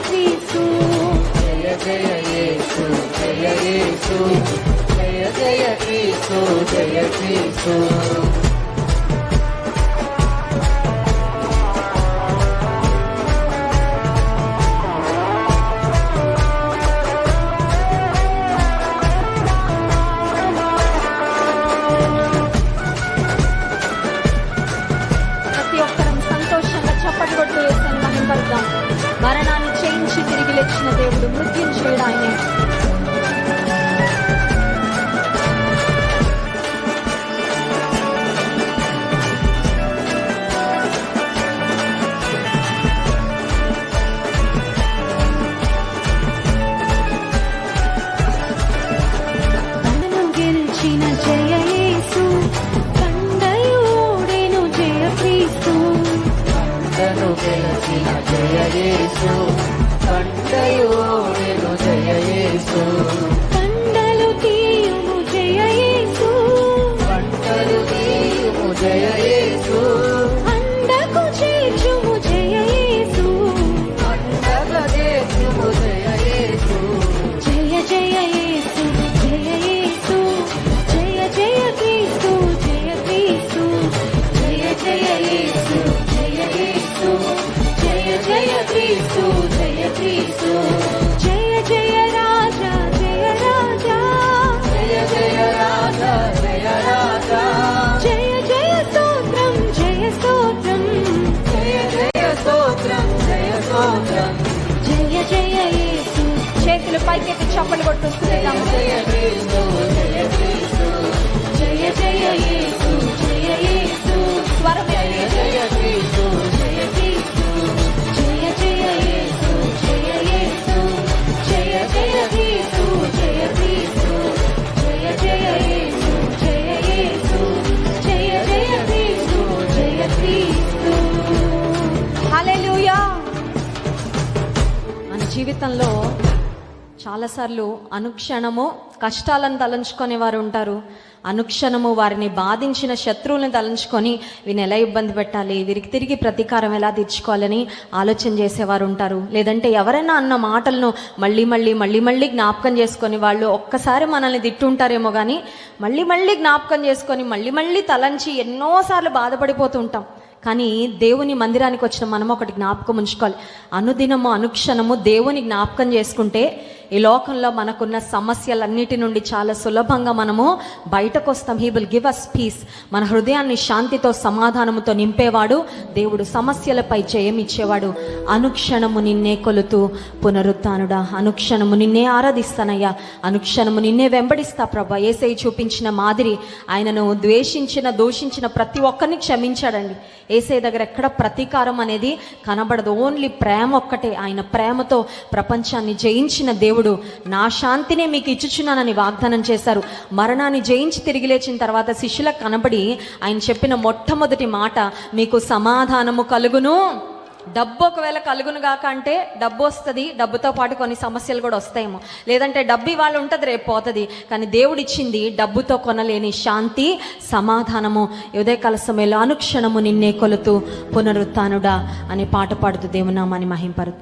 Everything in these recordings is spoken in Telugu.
క్రీస్తు. జయ జయ యేసు జయ యేసు జయ జయ క్రీస్తు జయ క్రీస్తు. మరణాన్ని జయించి తిరిగి లేచిన దేవుడు, మృత్యుంజయుడు ఆయనే. తనను గెలిచిన జయ యేసు, కండయోడెను జయ క్రీస్తు. కండను గెలిచిన జయ యేసు, కండయోడెను జయ యేసు. కండలు తీయుము జయ యేసు, కండలు తీయుము జయ యేసు. అండకు చేర్చుము జయ యేసు, అండగా చేర్చుము జయ యేసు. జయ జయ యేసు జయ యేసు జయ జయ క్రీస్తు జయ క్రీస్తు. జయ జయ యేసు జయ యేసు జయ జయ క్రీస్తు జయ క్రీస్తు. జయ జయ రాజా జయ రాజా జయ జయ రాజా జయ రాజా. జయ జయ స్తోత్రం జయ స్తోత్రం. జయ జయ స్తోత్రం జయ స్తోత్రం. జయ జయ యేసు. చేతులు పైకెత్తి చప్పలు కొట్టుకుందాము. జయ క్రీస్తు జయ క్రీస్తు. జయ జయ యేసు జయ యేసు. స్వరం జయ జయ క్రీస్తు జయ క్రీస్తు. జయ జయ యేసు జయ యేసు జయ జయ క్రీస్తు జయ క్రీస్తు. జయ జయ యేసు జయ యేసు జయ జయ క్రీస్తు జయ క్రీస్తు. హల్లెలూయా. మన జీవితంలో చాలాసార్లు అనుక్షణము కష్టాలను తలంచుకునే వారు ఉంటారు. అనుక్షణము వారిని బాధించిన శత్రువులను తలంచుకొని వీరిని ఎలా ఇబ్బంది పెట్టాలి, వీరికి తిరిగి ప్రతీకారం ఎలా తీర్చుకోవాలని ఆలోచన చేసేవారు ఉంటారు. లేదంటే ఎవరైనా అన్న మాటలను మళ్ళీ మళ్ళీ మళ్ళీ మళ్ళీ జ్ఞాపకం చేసుకొని, వాళ్ళు ఒక్కసారి మనల్ని తిట్టుంటారేమో కానీ మళ్ళీ మళ్ళీ జ్ఞాపకం చేసుకొని మళ్ళీ మళ్ళీ తలంచి ఎన్నోసార్లు బాధపడిపోతూ ఉంటాం. కానీ దేవుని మందిరానికి వచ్చిన మనం ఒకటి జ్ఞాపకం ఉంచుకోవాలి. అనుదినము అనుక్షణము దేవుని జ్ఞాపకం చేసుకుంటే ఈ లోకంలో మనకున్న సమస్యలన్నిటి నుండి చాలా సులభంగా మనము బయటకు వస్తాం. He will give us peace. మన హృదయాన్ని శాంతితో సమాధానముతో నింపేవాడు దేవుడు, సమస్యలపై జయమిచ్చేవాడు. అనుక్షణము నిన్నే కొలుతూ పునరుత్థానుడా, అనుక్షణము నిన్నే ఆరాధిస్తానయ్యా, అనుక్షణము నిన్నే వెంబడిస్తా ప్రభా. యేసయ్య చూపించిన మాదిరి ఆయనను ద్వేషించిన దూషించిన ప్రతి ఒక్కరిని క్షమించాడండి. యేసయ్య దగ్గర ఎక్కడ ప్రతీకారం అనేది కనబడదు. ఓన్లీ ప్రేమ ఒక్కటే. ఆయన ప్రేమతో ప్రపంచాన్ని జయించిన దేవుడు. నా శాంతినే మీకు ఇచ్చుచున్నానని వాగ్దానం చేశారు. మరణాన్ని జయించి తిరిగి లేచిన తర్వాత శిష్యులకు కనబడి ఆయన చెప్పిన మొట్టమొదటి మాట, మీకు సమాధానము కలుగును. డబ్బు ఒకవేళ కలుగును గాక అంటే డబ్బు వస్తుంది, డబ్బుతో పాటు కొన్ని సమస్యలు కూడా వస్తాయేమో. లేదంటే డబ్బు ఇవాళ ఉంటుంది రేపు పోతుంది. కానీ దేవుడిచ్చింది డబ్బుతో కొనలేని శాంతి, సమాధానము. ఉదయకాల సమయంలో అనుక్షణము నిన్నే కొలుతూ పునరుత్థానుడా అనే పాట పాడుతూ దేవునామాన్ని మహింపరు.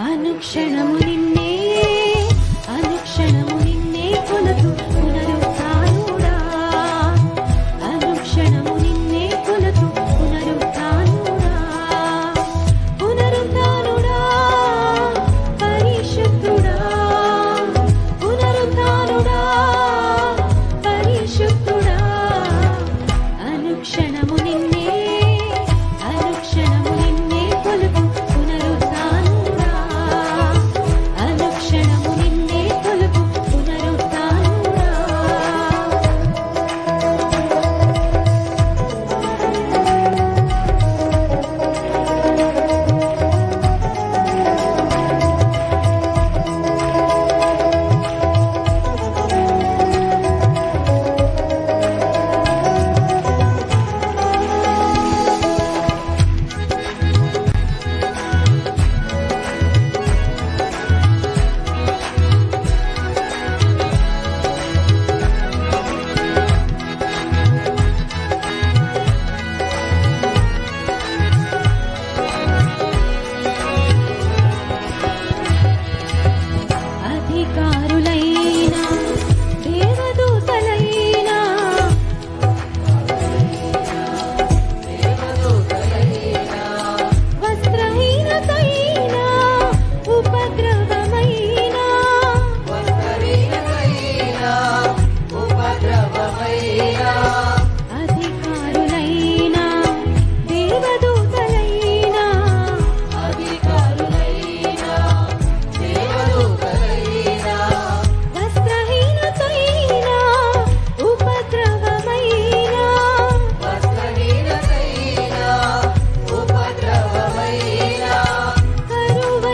అనుక్షణము నిన్నే